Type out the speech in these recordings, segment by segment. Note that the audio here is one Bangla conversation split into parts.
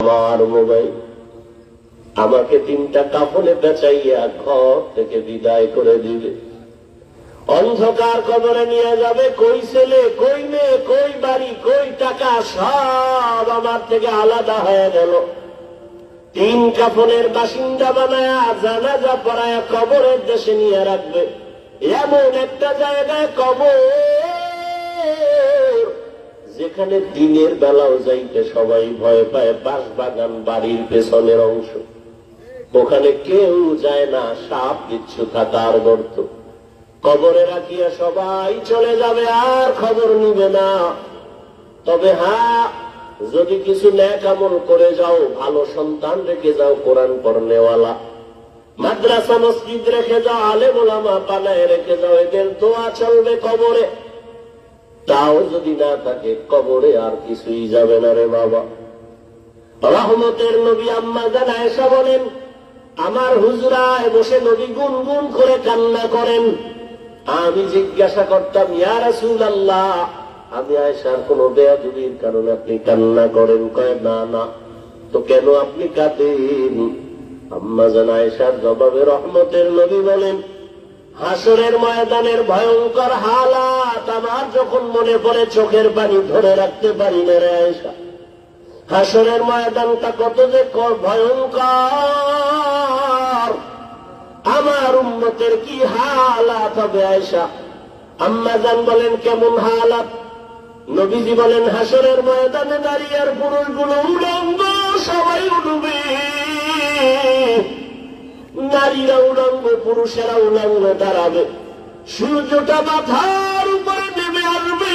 আমার মোবাইল আমাকে 3টা কাফনে বেচাইয়া ঘর থেকে বিদায় করে দিবে, অন্ধকার কবরে নিয়ে যাবে। কই ছেলে, কই মেয়ে, কই বাড়ি, কই টাকা, সব আমার থেকে আলাদা হয়ে গেল। 3 কাফনের বাসিন্দা বানায়া জানাজা পড়ায়া কবরের দেশে নিয়ে রাখবে। এমন একটা জায়গায় কবর যেখানে দিনের বেলাও যাইতে সবাই ভয় পায়। বাঁশবাগান বাড়ির পেছনের অংশ, ওখানে কেউ যায় না, সাপ বিচ্ছু থাকার গর্ত। কবরে রাখিয়া সবাই চলে যাবে, আর খবর নিবে না। তবে হ্যাঁ, যদি কিছু নেক আমল করে যাও, ভালো সন্তান রেখে যাও, কোরআন পড়নেওয়ালা, মাদ্রাসা মসজিদ রেখে যাও, আলেম ওলামা পানায় রেখে যাও, এদের দোয়া চলবে কবরে। তাও যদি না থাকে, কবরে আর কিছুই যাবে না রে বাবা। রহমতের নবী আম্মা জান আয়েশা বলেন, আমার হুজরায় বসে নবী গুনগুন করে কান্না করেন। আমি জিজ্ঞাসা করতাম, ইয়া রাসূলুল্লাহ, আমি আয়েশার কোন বেয়াদবির কারণে আপনি কান্না করেন? কয় না না। তো কেন আপনি কাঁদেন? আম্মা জান আয়েশার জবাবে রহমতের নবী বলেন, হাসরের ময়দানের ভয়ঙ্কর হালাত আমার যখন মনে পড়ে, চোখের পানি ধরে রাখতে পারি না রে আয়েশা। হাসরের ময়দানটা কত যে ভয়ঙ্কর, আমার উম্মতের কি হালাত হবে আয়েশা। আম্মা জান বলেন, কেমন হালাত? নবীজি বলেন, হাসরের ময়দানে নারী আর পুরুষগুলো উলঙ্গ, সবাই উঠবে। নারীরা উলঙ্গ, পুরুষেরা উলঙ্গ দাঁড়াবে। সূর্যটা মাথার উপরে নেমে আসবে,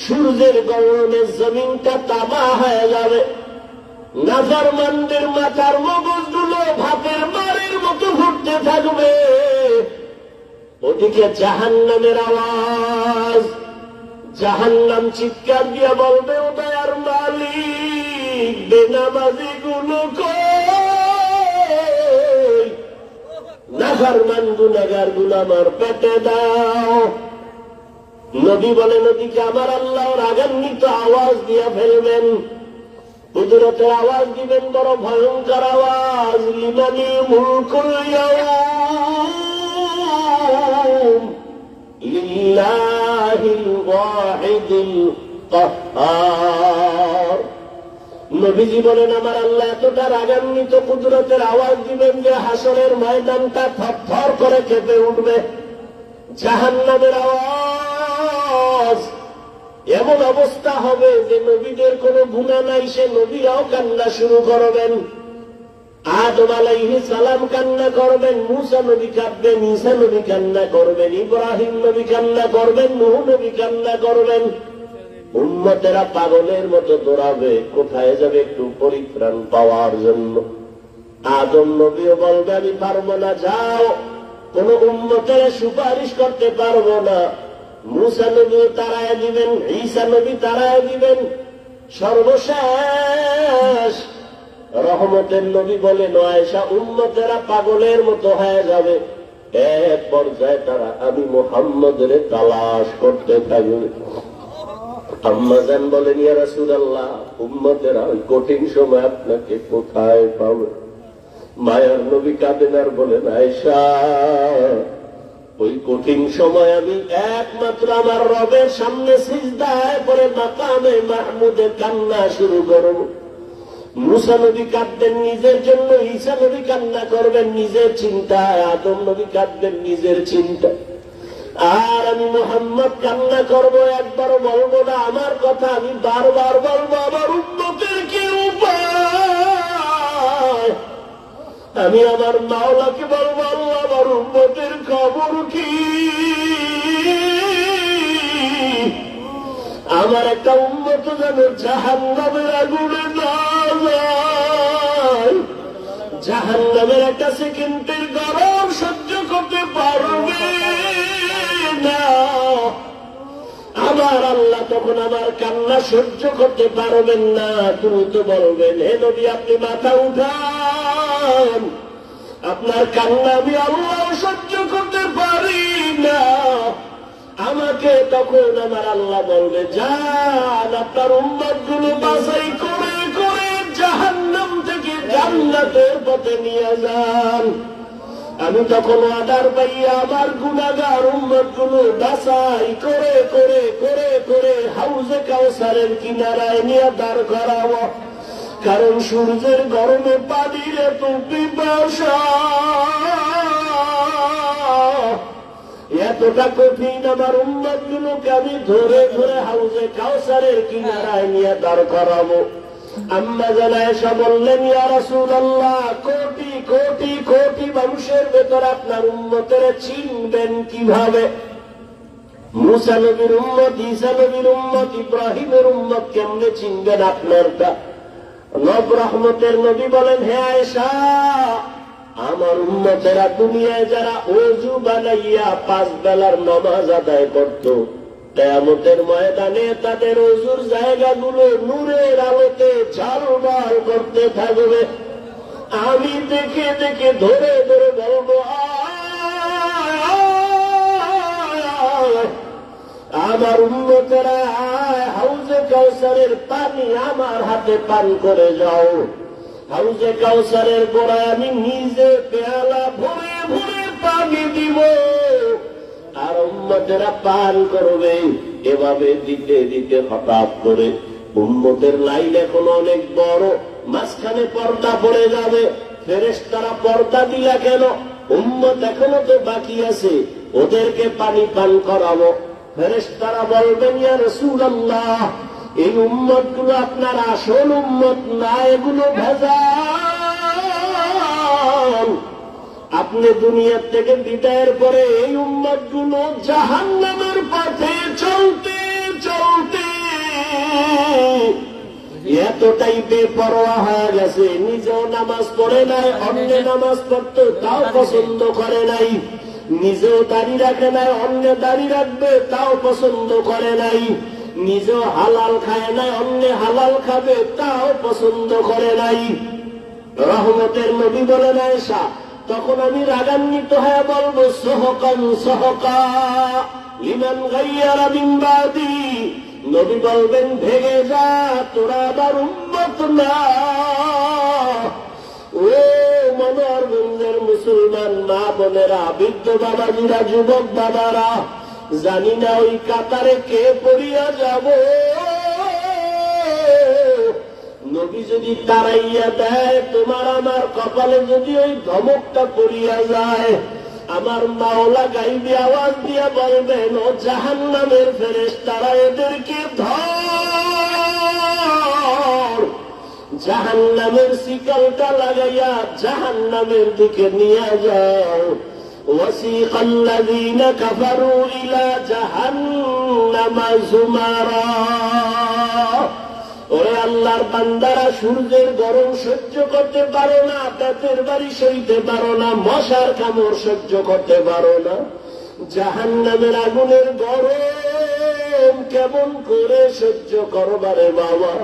সূর্যের গরমে জমিনটা তামা হয়ে যাবে। নাফরমানদের মাথার মগজগুলো ভাতের মারের মতো ঘুরতে থাকবে। ওদিকে জাহান্নামের আওয়াজ, জাহান্নাম চিৎকার দিয়ে বলবে, ও দয়ার মালিক, বেনামাজি গুলো কই, নাফরমান গুনাহগার গুলো আমার পেটে দাও। নবী বলেন, ওদিকে আমার আল্লাহ রাগান্বিত আওয়াজ দিয়ে ফেলবেন, কুদরতের আওয়াজ দিবেন, বড় ভয়ঙ্কর আওয়াজ। লিমানিল মুলকুল ইয়াউম লিল্লাহিল ওয়াহিদিল কাহ্হার। নবীজি বলেন, আমার আল্লাহ এতটা রাগান্বিত কুদরতের আওয়াজ দিবেন যে হাসরের ময়দানটা থরথর করে কেঁপে উঠবে। জাহান্নামের আওয়াজ, এমন অবস্থা হবে যে নবীদের কোনো গুনাহ নাই, সে নবীরাও কান্না শুরু করবেন। আদম আলাইহিস সালাম কান্না করবেন, মূসা নবী কাঁদবেন, ঈসা নবী কান্না করবেন, ইব্রাহিম নবী কান্না করবেন, নূহ নবী কান্না করবেন। উম্মতেরা পাগলের মতো দৌড়াবে, কোথায় যাবে? একটু পরিত্রাণ পাওয়ার জন্য। আদম নবীও বলবে, আমি পারবো না, যাও। কোন উম্মতেরা সুপারিশ করতে পারবো না। মূসা নবী তারায় দিবেন, ঈসা নবী তারায় দিবেন। সর্বশেষ রহমতের নবী বলেন, আয়েশা, উম্মতেরা পাগলের মতো হয়ে যাবে। এক পর্যায়ে তারা আমি মুহাম্মদের তালাশ করতে থাকবে। আম্মা জান বলেন, ইয়া রাসূলুল্লাহ, উম্মতেরা ওই কঠিন সময় আপনাকে কোথায় পাবে? মায়ার নবী কাঁদেন আর বলেন, আয়েশা, ওই কঠিন সময় আমি একমাত্র আমার রবের সামনে সিজদায় পড়ে মাকামে মাহমুদে কান্না শুরু করব। মূসা নবী কাঁদবেন নিজের জন্য, ঈসা নবী কান্না করবেন নিজের চিন্তায়, আদম নবী কাঁদবেন নিজের চিন্তায়, আর আমি মুহাম্মদ কান্না করব, একবারও বলবো না আমার কথা, আমি বারবার বলবো, আমার উম্মতের কি উপায়? আমি আমার মাওলাকে বলবো, আল্লাহ, আমার উম্মতের খবর কি? আমার একটা উম্মত যেন জাহান্নামের আগুনে না যায়, জাহান্নামের একটা সেকেন্ডের গরম সহ্য করতে পারবে না। আমার আল্লাহ তখন আমার কান্না সহ্য করতে পারবেন না। তুমি তো বলবেন, হে নবী, আপনি মাথা উঠান, আপনার কান্না আমি আল্লাহ সহ্য করতে পারি না। আমাকে তখন আমার আল্লাহ বলবে, যান আপনার উম্মতগুলো বাছাই করে জান্নাতে নিয়ে যান। আমি তখন অর্ডার পাইয়া আমার গুনাহগার উম্মত গুলো বাছাই করে করে করে করে হাউজে কাউসারের কিনারায় নিয়ে দাঁড় করাবো। কারণ সূর্যের গরমে পানির এত পিপাসা, এতটা কঠিন, আমার উম্মত গুলোকে আমি ধরে ধরে হাউজে কাউসারের কিনারায় নিয়ে দাঁড় করাবো। আম্মা জানা এসে বললেন, ইয়া রাসূলুল্লাহ, কোটি কোটি কোটি মানুষের ভেতর আপনার উম্মতের চিনবেন কিভাবে? মুসা নবীর উম্মত, ঈসা নবীর উম্মত, ইব্রাহিমের উম্মত কেমনে চিনবেন আপনারটা? নব রহমতের নবী বলেন, হে আয়েশা, আমার উম্মতেরা দুনিয়ায় যারা ওযু বানাইয়া 5 বেলার নামাজ আদায় করত, কিয়ামতের ময়দানে তাদের ওযুর জায়গাগুলো নূরের আলোতে ঝলমল করতে থাকবে। আমি দেখে দেখে ধরে ধরে বলবো, আমার উম্মতেরা হাউজে কাউসারের পানি আমার হাতে পান করে যাও। হাউজে কাউসারের গোড়ায় আমি নিজে পেয়ালা ভরে ভরে পানি দিব, আর উম্মতেরা পান করবে। এভাবে দিতে দিতে হঠাৎ করে উম্মতের লাইন এখন অনেক বড়, মাঝখানে পর্দা পড়ে যাবে। ফেরেশতারা পর্দা দিলা কেন? উম্মত এখনো তো বাকি আছে, ওদেরকে পানি পান করাবো। ফেরেশতারা বলবেন, ইয়া রাসূলুল্লাহ, এই উম্মত গুলো আপনার আসল উম্মত না, এগুলো ভেজাল। আপনি দুনিয়ার থেকে বিদায়ের পরে এই উম্মত গুলো জাহান্নামের পথে চলতে চলতে এতটাই বেপরোয়া হয়ে গেছে, নিজেও নামাজ পড়ে নাই, অন্য নামাজ পড়তে তাও পছন্দ করে নাই, নিজেও দাড়ি রাখে নাই, অন্য দাড়ি রাখবে তাও পছন্দ করে নাই, নিজেও হালাল খায় নাই, অন্য হালাল খাবে তাও পছন্দ করে নাই। রহমতের নবী বলেন, আয়েশা, তখন আমি রাগান্বিত হয়ে বলবো, সহকান সহকা লিমান গায়্যারা মিন বাদি। নবী বলবেন, ভেগে যা, তোরা আবার উম্মত না। ও মনোহরগঞ্জের মুসলমান মা বোনেরা, বৃদ্ধ বাবাজিরা, যুবক বাবারা, জানি না ওই কাতারে কে পড়িয়া যাব। নবী যদি তাড়াইয়া দেয়, তোমার আমার কপালে যদি ওই ধমকটা পড়িয়া যায়, আমার মাওলা গাইবি আওয়াজ দিয়া বলবেন, ও জাহান্নামের ফেরেশতারা, এদেরকে ধর, জাহান্নামের শিকলটা লাগাইয়া জাহান্নামের দিকে নিয়ে যাও। وسيق الذين كفروا إلى جهنم زمرا। ওরে আল্লাহর বান্দারা, সূর্যের গরম সহ্য করতে পারো না, পেটের বাড়ি সইতে পারো না, মশার কামড় সহ্য করতে পারো না, জাহান্নামের আগুনের গরম কেমন করে সহ্য করবারে বাবা?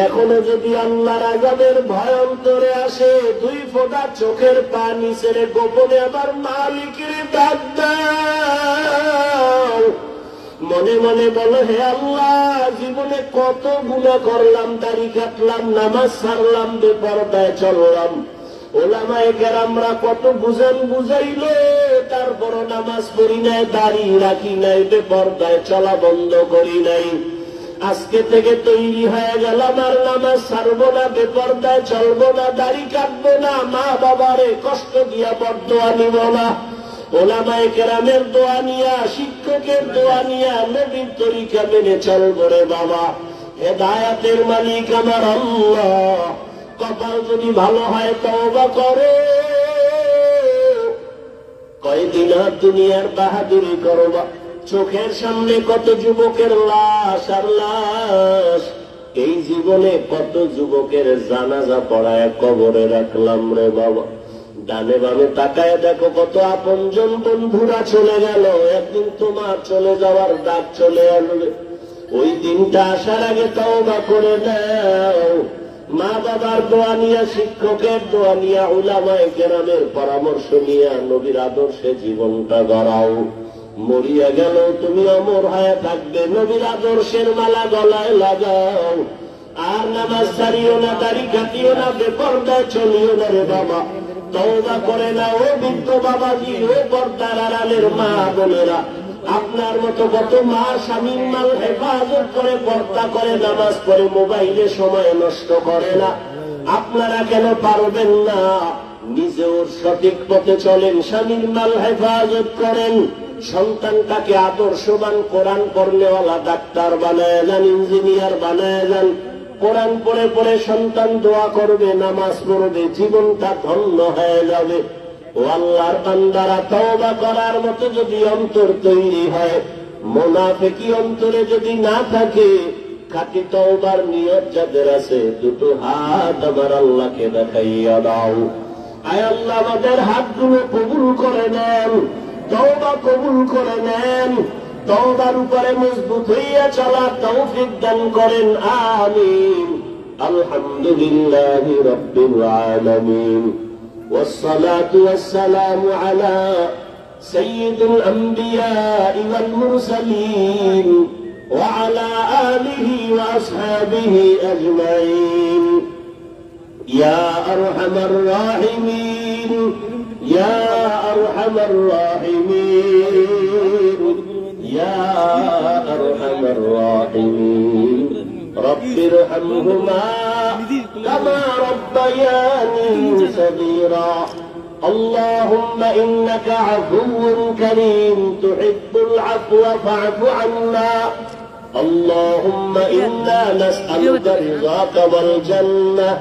এখনো যদি আল্লাহর আযাবের ভয় অন্তরে আসে, 2 ফোঁটা চোখের পানি ছেড়ে গোপনে আবার মালিকের ডাক দাও। মনে মনে বলো, হে আল্লাহ, জীবনে কত গুনাহ করলাম, দাড়ি কাটলাম, নামাজ ছাড়লাম, বেপরদায় চললাম, ওলামায়ে কেরামরা কত বুঝান বুঝাইল, তারপরও নামাজ পড়ি নাই, দাড়ি রাখি নাই, বেপরদায় চলা বন্ধ করি নাই। আজকে থেকে তৈরি হয়ে গেলাম, আর নামাজ ছাড়বো না, বেপরদায় চলবো না, দাড়ি কাটবো না, মা বাবারে কষ্ট দিয়া বরদোয়া নিব না, ওলামায়ে কেরামের দোয়া নিয়া, শিক্ষকের দোয়া নিয়া, নবীর তরিকা মেনে চলবো রে বাবা। হেদায়েতের মালিক আমার আল্লাহ। কপাল যদি ভালো হয় তওবা করো, কয়দিন আর দুনিয়ার বাহাদুরি করবা। চোখের সামনে কত যুবকের লাশ আর লাশ, এই জীবনে কত যুবকের জানাজা পড়ায় কবরে রাখলাম রে বাবা। ডানে বামে তাকায় দেখো কত আপনজন বন্ধুরা চলে গেল, একদিন তোমার চলে যাওয়ার ডাক চলে আসবে। ওই দিনটা আসার আগে তওবা করে দাও। মা বাবার দোয়া নিয়া, শিক্ষকের দোয়া নিয়া, উলামায়ে কেরামের পরামর্শ নিয়া, নবীর আদর্শে জীবনটা গড়াও। মরিয়া গেল তুমি অমর হয়ে থাকবে, নবীর আদর্শের মালা গলায় লাগাও। আর নামাজ ছাড়িও না, দাড়ি কাটিও না, বেপরদায় চলিও না রে বাবা। তওবা করে না ও বৃদ্ধ বাবাজি, ও পর্দার আড়ালের মা বোনেরা। আপনার মতো কত মা স্বামীর মাল হেফাজত করে, পর্দা করে, নামাজ পড়ে, মোবাইলে সময় নষ্ট করে না। আপনারা কেন পারবেন না? নিজেও সঠিক পথে চলেন, স্বামীর মাল হেফাজত করেন, সন্তানটাকে আদর্শবান কোরআন পড়নেওয়ালা ডাক্তার বানায় যান, ইঞ্জিনিয়ার বানায় যান। কোরআন পড়ে পড়ে সন্তান দোয়া করবে, নামাজ পড়বে, জীবনটা ধন্য হয়ে যাবে। ও আল্লাহর বান্দারা, তওবা করার মতো যদি অন্তর তৈরি হয়, মুনাফিকি অন্তরে যদি না থাকে, খাঁটি তওবার নিয়ত যাদের আছে, দুটো হাত আমার আল্লাহকে দেখাইয়া দাও। আয় আল্লাহ, আমাদের হাতগুলো কবুল করে নেন, তওবা কবুল করে নেন, তওবার উপরে মজবুত হইয়া চলার তৌফিক দান করেন। আমিন। আলহামদুলিল্লাহি রাব্বিল আলামিন। والصلاة والسلام على سيد الأنبياء والمرسلين وعلى آله وأصحابه أجمعين. يا أرحم الراحمين، يا أرحم الراحمين، يا أرحم الراحمين. رب ارحمهما كما ربياني صغيرا. اللهم إنك عفو كريم تحب العفو فاعف عنا. اللهم إنا نسألك رضاك والجنة